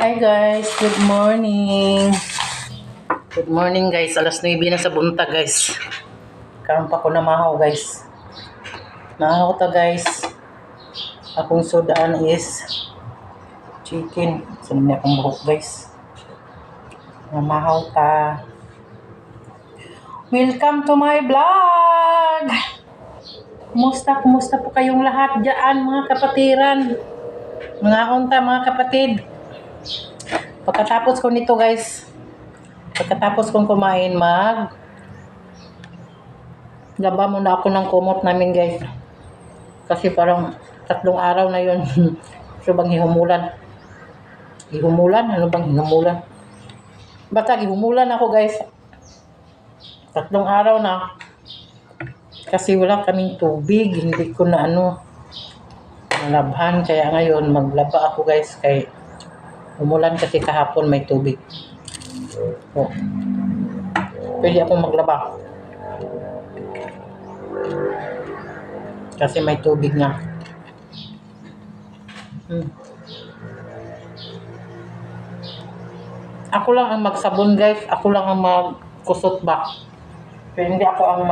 Hi guys, good morning. Good morning guys, alas 9 na sa buntag guys. Karon pa ko namahaw guys. Nahaw ta guys. Akong sudaan is chicken. Sunod niya akong buhok guys. Namahaw ta. Welcome to my vlog! Kumusta po kayong lahat dyan mga kapatiran? Mga unta mga kapatid. Pagkatapos ko nito guys, pagkatapos kong kumain laba muna ako ng kumot namin guys. Kasi parang 3 araw na yun. So bang hihumulan? Ano bang hihumulan? Basta hihumulan ako guys. 3 araw na. Kasi wala kaming tubig. Hindi ko na malabhan. Kaya ngayon maglaba ako guys. Kay umulan kasi kahapon may tubig. So, pwede akong maglaba. Kasi may tubig nga. Ako lang ang magsabon guys. Ako lang ang magkusot ba. Pero hindi ako ang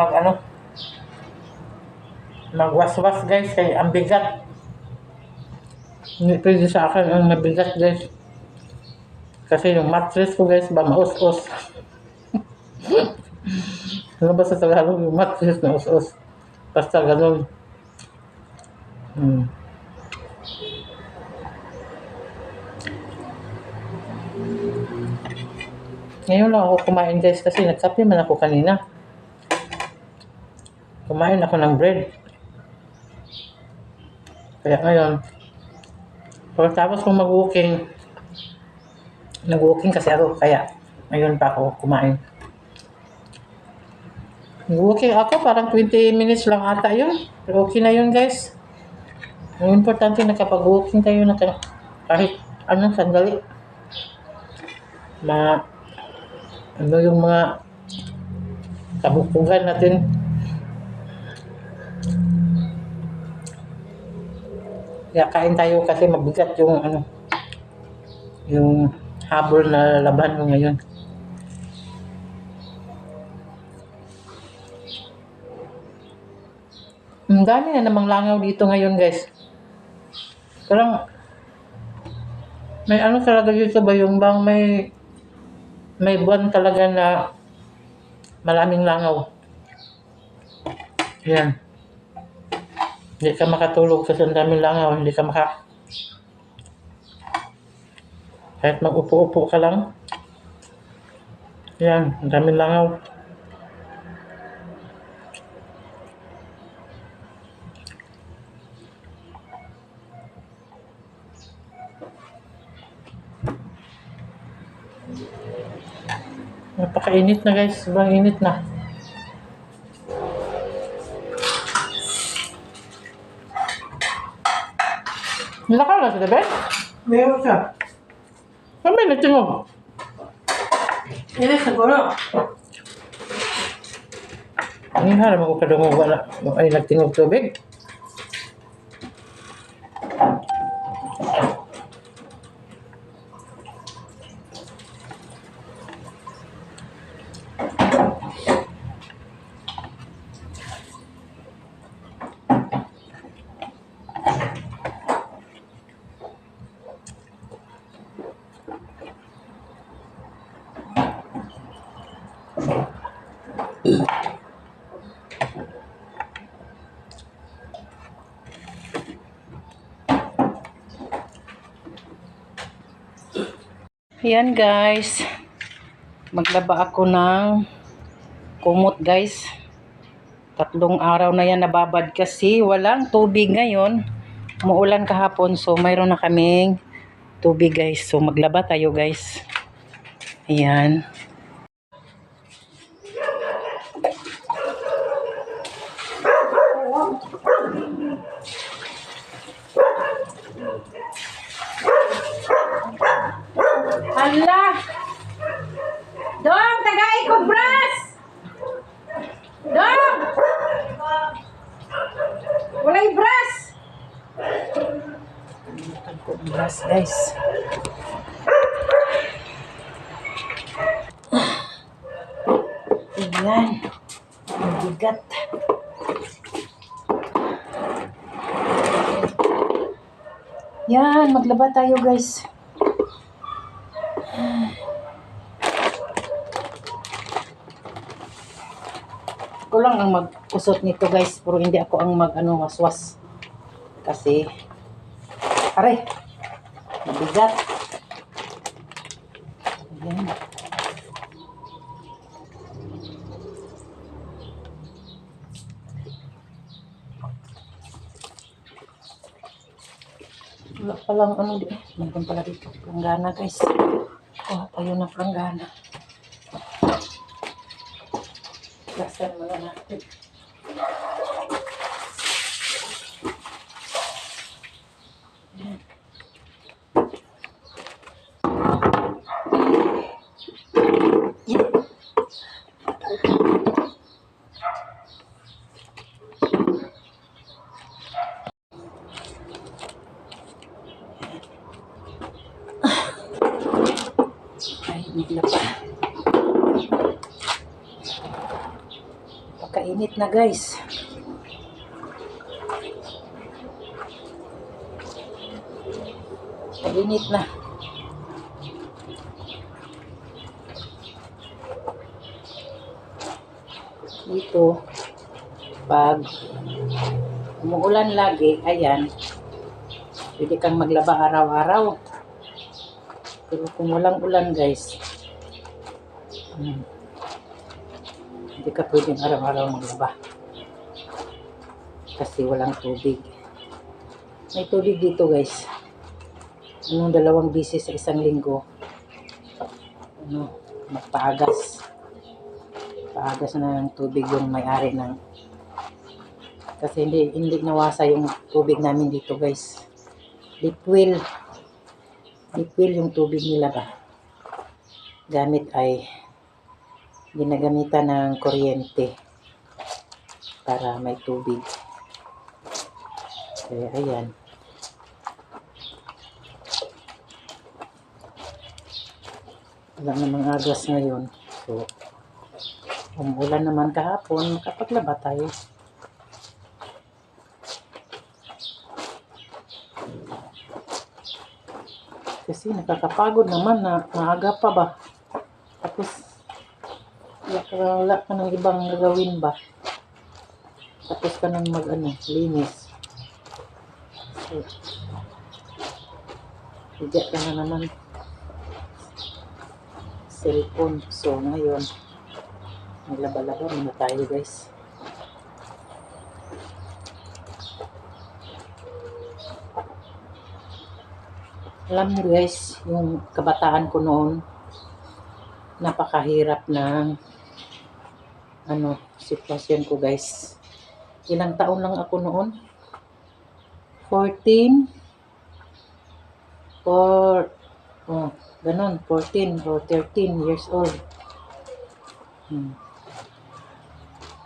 magwaswas guys. Kaya ang bigat. Hindi pwede sa akin ang mabigat guys. Kasi yung mattress ko guys ba maus-us. Ano ba sa Tagalog yung mattress na us-us? Basta ganun. Ngayon lang ako kumain guys kasi nagkape man ako kanina. Kumain ako ng bread. Kaya ngayon, pagkatapos kong nag-walking kasi ako. Kaya ngayon pa ako kumain. Nag-walking ako parang 20 minutes lang ata yun. Pero okay na yun guys. Ang importante nakapag-walking tayo kahit sandali. Yung mga kabukugan natin. Kaya kain tayo kasi mabigat yung habol na laban mo ngayon. Ang dami na namang langaw dito ngayon guys. Parang may talaga dito ba yung bang may buwan talaga na maraming langaw. Yan. Hindi ka makatulog kasi ang daming langaw. Hindi ka kahit mag-upo-upo ka lang. Yan. Ang daming langaw. Napakainit na guys. Sobrang init na. Nilakaw na sila, Ben? Meron siya. Saan may natingog? Hindi, siguro. Ang harap ako kadungog wala. Ay, nagtingog tubig. Ayan guys, maglaba ako ng kumot guys. 3 araw na yan nababad kasi walang tubig ngayon. Umuulan kahapon so mayroon na kaming tubig guys. So maglaba tayo guys. Ayan. Hala! Dong, tagay ko brass! Dong! Walay brass! Brass guys. Yan. Ang bigat. Yan, maglaba tayo guys. Ako lang ang mag-usot nito guys, pero hindi ako ang waswas. Kasi, aray, mabigat. Ayan. Wala palang meron pala dito, planggana guys. Oh, ayun na planggana. Lasan mo na natin. Ay, nigla pa. Pagkainit na guys. Pagkainit na. Dito, pag umuulan lagi, ayan, pwede kang maglaba araw-araw. Pero kung walang ulan guys, hindi ka pwedeng araw-araw maglaba. Kasi walang tubig. May tubig dito guys. Anong 2 bisis sa isang linggo. Magpaagas. Paagas na ng tubig yung may-ari ng. Kasi hindi nawasa yung tubig namin dito guys. Deep well yung tubig nila ba. Gamit ay ginagamitan ng kuryente para may tubig. Kaya ayan. Wala namang agas ngayon. So, umulan naman kahapon, makapaglaba tayo. Kasi nakakapagod naman na maaga pa ba. Tapos, wala ka ng ibang gagawin ba. Tapos ka nang linis. So, higa ka na naman. Cellphone. So, ngayon, maglaba-laba muna tayo guys. Alam niyo guys, yung kabataan ko noon, napakahirap ng sitwasyon ko guys. Ilang taon lang ako noon? 14 or 13 years old.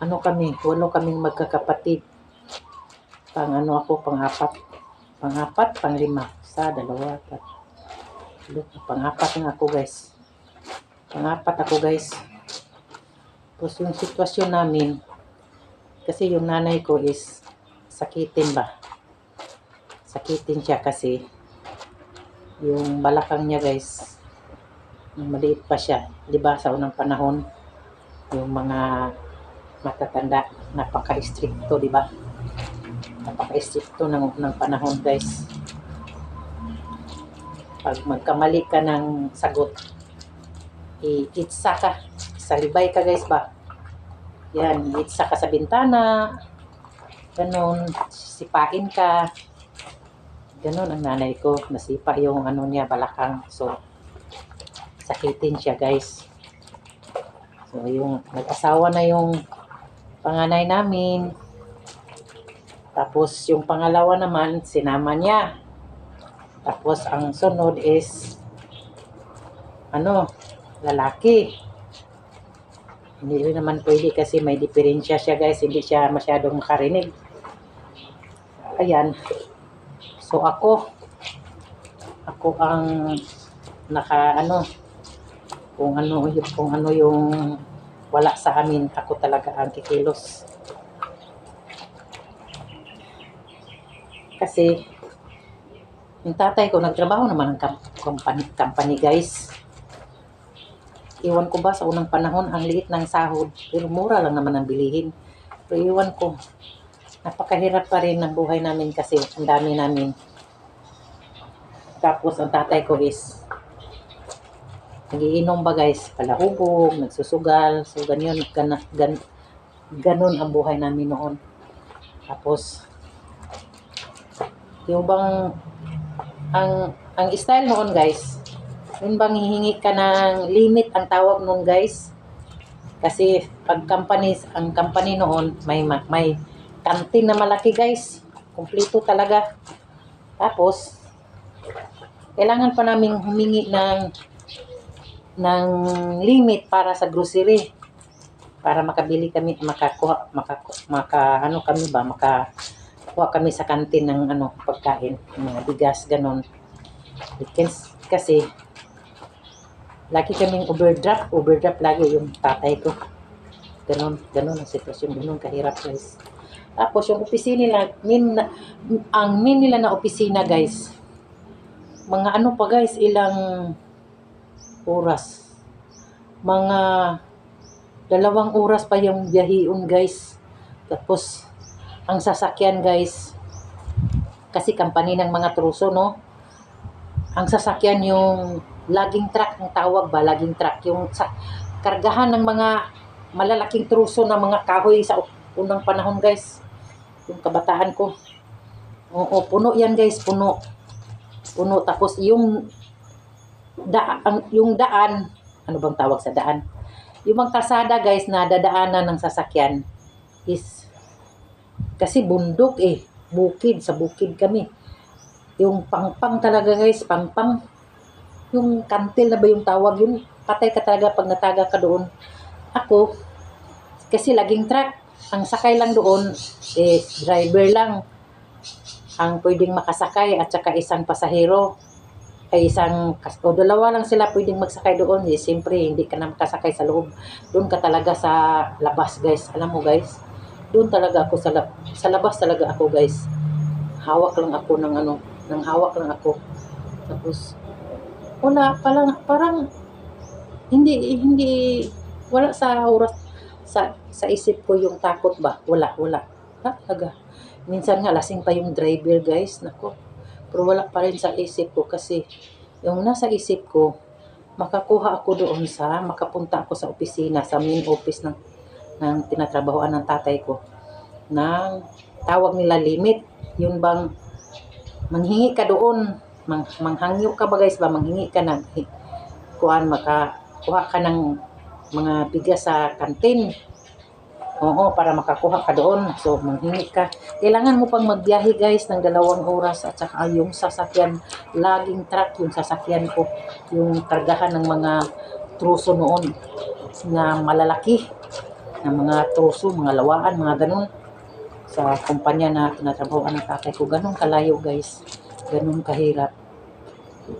Kami, 8 kaming magkakapatid. Pang-apat, pang-5, sa 2, 3. Pang-4 na ako guys. Pang-4 ako guys. Tapos yung sitwasyon namin, kasi yung nanay ko is sakitin ba. Sakitin siya kasi yung balakang niya guys, maliit pa siya. Diba sa unang panahon, yung mga matatanda, napaka-stricto, diba? Napaka-stricto ng panahon guys. Pag magkamali ka ng sagot, iitsa ka. Salibay ka guys ba? Yan, iitsa ka sa bintana. Ganon, sipain ka. Ganon ang nanay ko. Nasipa yung niya, balakang. So, sakitin siya guys. So, yung nag-asawa na yung panganay namin. Tapos, yung pangalawa naman, sinama niya. Tapos, ang sunod is, lalaki. Hindi rin naman pwede kasi may diferensya siya guys. Hindi siya masyadong makarinig. Ayan. So, ako ang kung ano yung wala sa amin. Ako talaga ang kikilos. Kasi, yung tatay ko, nagtrabaho naman ng company guys. Iwan ko ba sa unang panahon, ang liit ng sahod, pero mura lang naman ang bilihin. Pero iwan ko, napakahirap pa rin ng buhay namin kasi ang dami namin. Tapos ang tatay ko is nagiinom ba guys, palahubog, nagsusugal, so ganyan, ganun ang buhay namin noon. Tapos, yung bang, ang style noon guys, yun bang hihingi ka ng limit ang tawag noon guys. Kasi pag ang company noon, may kantin na malaki guys. Kumpleto talaga. Tapos, kailangan pa namin humingi ng limit para sa grocery. Para makabili kami, makakuha kami sa kantin ng pagkain, mga bigas, ganon. Kasi, lagi kaming overdraft lagi yung tatay ko. Ganon ang sitwasyon, ganon kahirap guys. Tapos yung opisina nila, ang main nila na opisina guys, mga pa guys, ilang oras. Mga 2 oras pa yung biyahiun guys. Tapos, ang sasakyan guys, kasi company ng mga truso, no? Ang sasakyan yung laging truck, ang tawag ba, laging truck, yung kargahan ng mga malalaking truso ng mga kahoy sa unang panahon guys, yung kabataan ko. Oo, puno yan guys, puno. Tapos yung daan, ano bang tawag sa daan? Yung mga kalsada guys na dadaanan ng sasakyan is, kasi bundok sa bukid kami. Yung pangpang talaga guys, pangpang. Yung kantil na ba yung tawag, yun patay ka talaga pag nataga ka doon. Ako, kasi laging truck, ang sakay lang doon is driver lang ang pwedeng makasakay at saka isang pasahero. Ay o 2 lang sila pwedeng magsakay doon. Siyempre, hindi ka na makasakay sa loob. Doon ka talaga sa labas guys. Alam mo guys, doon talaga ako sa labas talaga ako guys. Hawak lang ako ng hawak lang ako. Tapos, wala, parang hindi wala sa oras sa isip ko yung takot ba. Wala talaga. Minsan nga lasing pa yung driver guys, nako. Pero wala pa rin sa isip ko kasi yung nasa isip ko, makakuha ako doon makapunta ako sa opisina, sa main office ng tinatrabahoan ng tatay ko, ng tawag nila limit. Yun bang manghingi ka doon, manghangyo ka ba guys ba, manghingi ka ng makakuha ka ng mga bigas sa kantin. Oo, para makakuha ka doon. So, manghingi ka. Kailangan mo pang magbiyahe guys ng 2 oras at saka yung sasakyan, laging truck yung sasakyan ko. Yung kargahan ng mga truso noon na malalaki, ng mga truso, mga lawaan, mga ganun. Sa kumpanya na tinatrabahoan ng tatay ko, ganun kalayo guys. Ganun kahirap.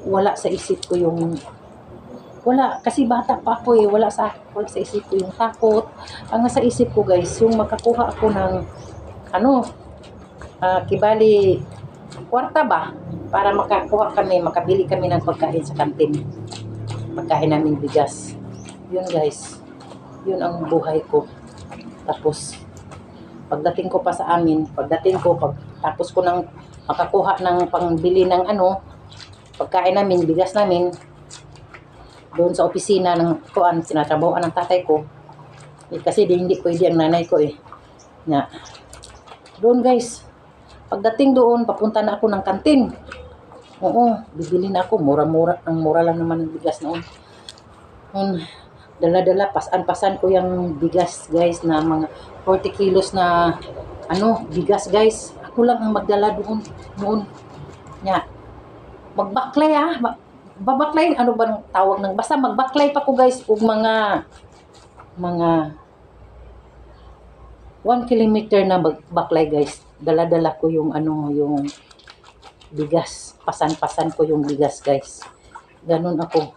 Wala sa isip ko wala, kasi bata pa ako wala sa isip ko yung takot. Ang nasa isip ko guys, yung makakuha ako ng kibali kwarta ba, para makabili kami ng pagkain sa kantin. Pagkain namin bigas. Yun guys, yun ang buhay ko. Tapos, pagdating ko nang makakuha ng pangbili ng pagkain namin, bigas namin, doon sa opisina ng sinatrabahoan ng tatay ko. Kasi hindi pwede ang nanay ko doon guys, pagdating doon, papunta na ako ng kantin. Oo, bibili na ako. Mura lang naman ng bigas noon. Dala-dala, pasan ko yung bigas guys, na mga 40 kilos na bigas guys. Ako lang ang magdala doon noon. Magbaklay babaklay, ba ang tawag ng, basta magbaklay pa ko guys, ug mga 1 kilometer na baklay guys. Dala-dala ko yung bigas, pasan ko yung bigas guys. Ganun ako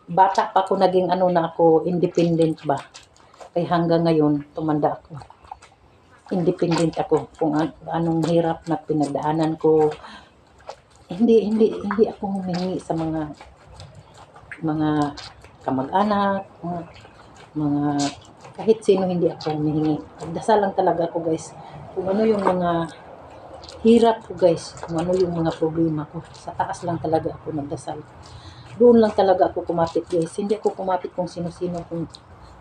bata pa ako naging ano na ako, independent ba. Kaya hanggang ngayon, tumanda ako. Independent ako kung anong hirap na pinagdaanan ko. Hindi ako humingi sa mga kamag-anak, mga kahit sino hindi ako humihingi. Nagdasal lang talaga ako guys. Kung ano yung mga hirap ko guys, kung ano yung mga problema ko. Sa taas lang talaga ako nagdasal. Doon lang talaga ako kumapit guys. Hindi ako kumapit kung sino-sino, kung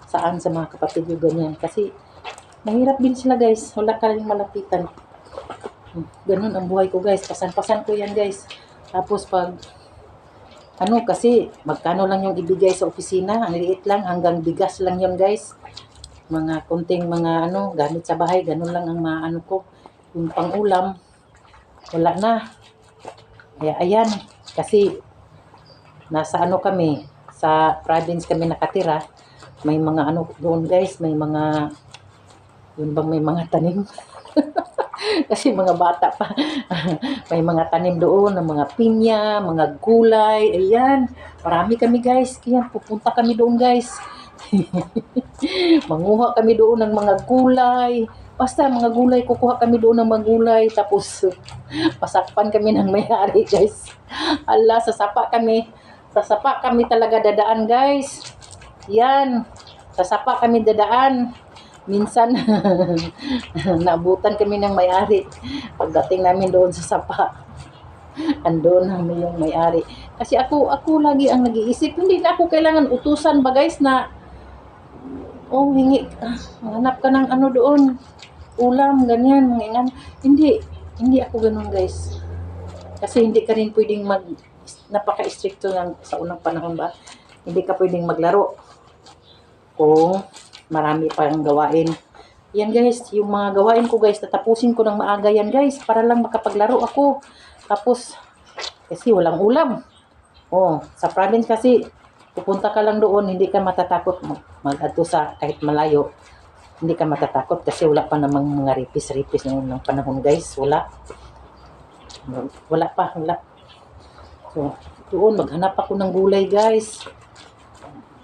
saan sa mga kapatid yung ganyan. Kasi mahirap din sila guys. Wala ka rin malapitan. Ganun ang buhay ko guys. Pasan-pasan ko yan guys. Tapos pag kasi magkano lang yung ibigay sa opisina, ang liit lang, hanggang bigas lang yun guys. Mga kunting mga gamit sa bahay, ganun lang ang maano ko. Yung pang-ulam, wala na. Kaya ayan, kasi nasa kami, sa province kami nakatira, may mga doon guys, may mga, yun bang may mga tanim. Kasi mga bata pa, may mga tanim doon ng mga pinya, mga gulay, ayan. Marami kami guys, kaya pupunta kami doon guys. Manguha kami doon ng mga gulay. Basta mga gulay, kukuha kami doon ng mga gulay. Tapos, pasakpan kami ng may-ari guys. Ala, sasapa kami. Sasapa kami talaga dadaan guys. Yan, sasapa kami dadaan. Minsan, naabutan kami ng may-ari. Pagdating namin doon sa sapa, andoon namin yung may-ari. Kasi ako lagi ang nag-iisip. Hindi na ako kailangan utusan ba guys na, hingi, hanap ka ng doon, ulam, ganyan, mga Hindi ako ganun guys. Kasi hindi ka rin pwedeng napaka-stricto sa unang panahon ba. Hindi ka pwedeng maglaro kung marami pang gawain. Yan guys, yung mga gawain ko guys, tatapusin ko ng maaga yan guys, para lang makapaglaro ako. Tapos, kasi walang ulam. Sa province kasi, pupunta ka lang doon, hindi ka matatakot mag-adto sa kahit malayo. Hindi ka matatakot kasi wala pa namang mga ripis-ripis ng panahon guys. Wala pa. So, doon, maghanap ako ng gulay guys.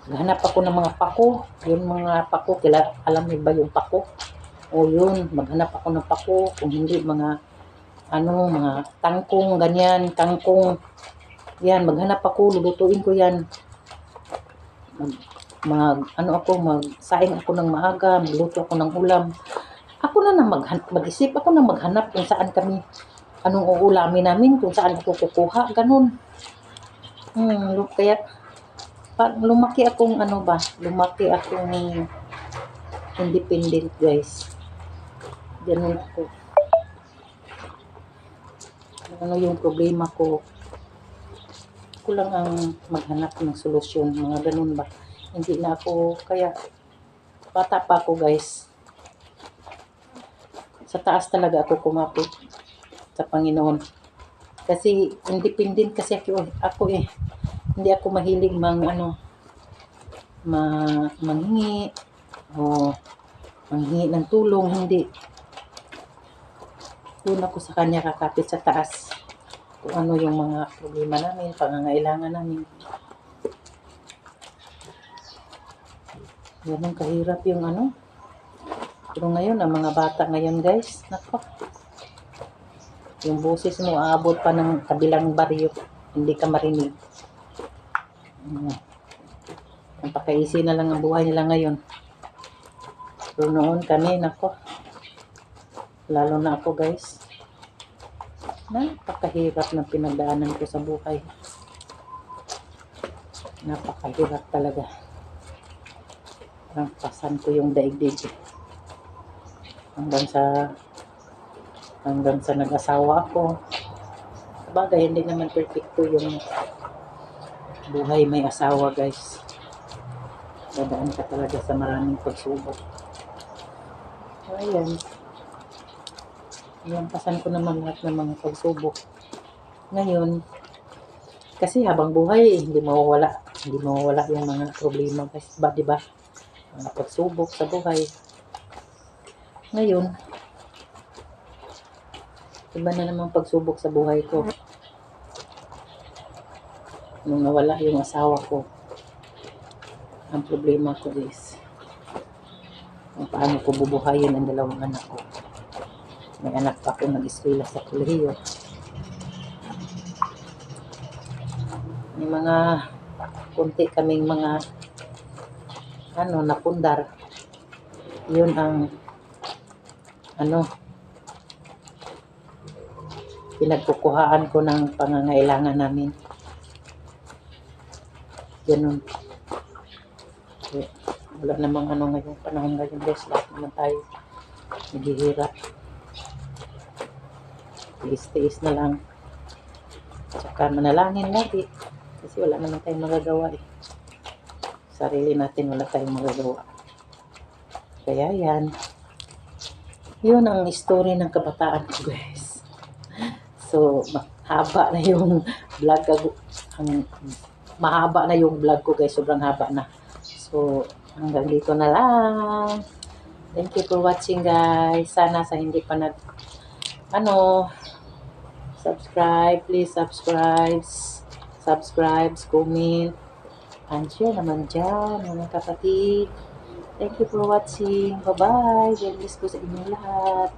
Maghanap ako ng mga pako. Yung mga pako, alam niyo ba yung pako? Yun, maghanap ako ng pako. Kung hindi, mga tangkong, ganyan, kangkong. Yan, maghanap ako, lulutuin ko yan. Magsaing ako ng maaga, magluto ako ng ulam. Ako na mag-isip, ako na maghanap kung saan kami, anong uulamin namin, kung saan ako kukuha, ganun. Kaya, lumaki akong independent guys. Ganun ako. Ano yung problema ko, ako lang ang maghanap ng solusyon, mga ganun ba. Hindi na ako, kaya bata pa ako guys. Sa taas talaga ako kumapit sa Panginoon. Kasi independent kasi ako eh. Hindi ako mahilig manghingi o manghingi ng tulong, hindi. Doon ako sa kanya kakapit sa taas. Kung ano yung mga problema namin, pangangailangan namin. Ganun kahirap yung Pero ngayon, ang mga bata ngayon guys, nako. Yung boses mo aabot pa ng kabilang baryo, hindi ka marinig. Ang pakaisi na lang ang buhay nila ngayon. Pero noon kami, nako. Lalo na ako guys. Napakahirap ng pinagdaanan ko sa buhay. Napakahirap talaga. Parang pasan ko yung daigdig. Hanggang sa nag-asawa ako. Sabagay, hindi naman perfecto yung buhay may asawa guys. Dadaan ka talaga sa maraming pagsubok. Ayan. Pasan ko naman lahat ng mga pagsubok. Ngayon, kasi habang buhay, hindi mawawala yung mga problema guys. Diba? Mga pagsubok sa buhay. Ngayon, iba na naman pagsubok sa buhay ko. Nung nawala yung asawa ko, ang problema ko guys. Kung paano ko bubuhayin ang dalawang anak ko. May anak pa ako nag-eskwela sa kolehiyo. May mga kunti kaming mga napundar. Yun ang pinagkukuhaan ko ng pangangailangan namin. Ganun. Okay. Wala namang ngayong panahon ngayon guys. Lahat naman tayo naghihirap. Tiis-tiis na lang. Tsaka manalangin lagi. Kasi wala naman tayong magagawa eh. Sarili natin wala tayong magagawa. Kaya yan. Yun ang story ng kabataan ko guys. So, mahaba na yung vlog ko. Mahaba na yung vlog ko guys. Sobrang haba na. So, hanggang dito na lang. Thank you for watching guys. Sana sa hindi pa subscribe. Please subscribe. Subscribe, comment, and share naman dyan mga kapatid. Thank you for watching. Bye-bye. God bless po sa inyong lahat.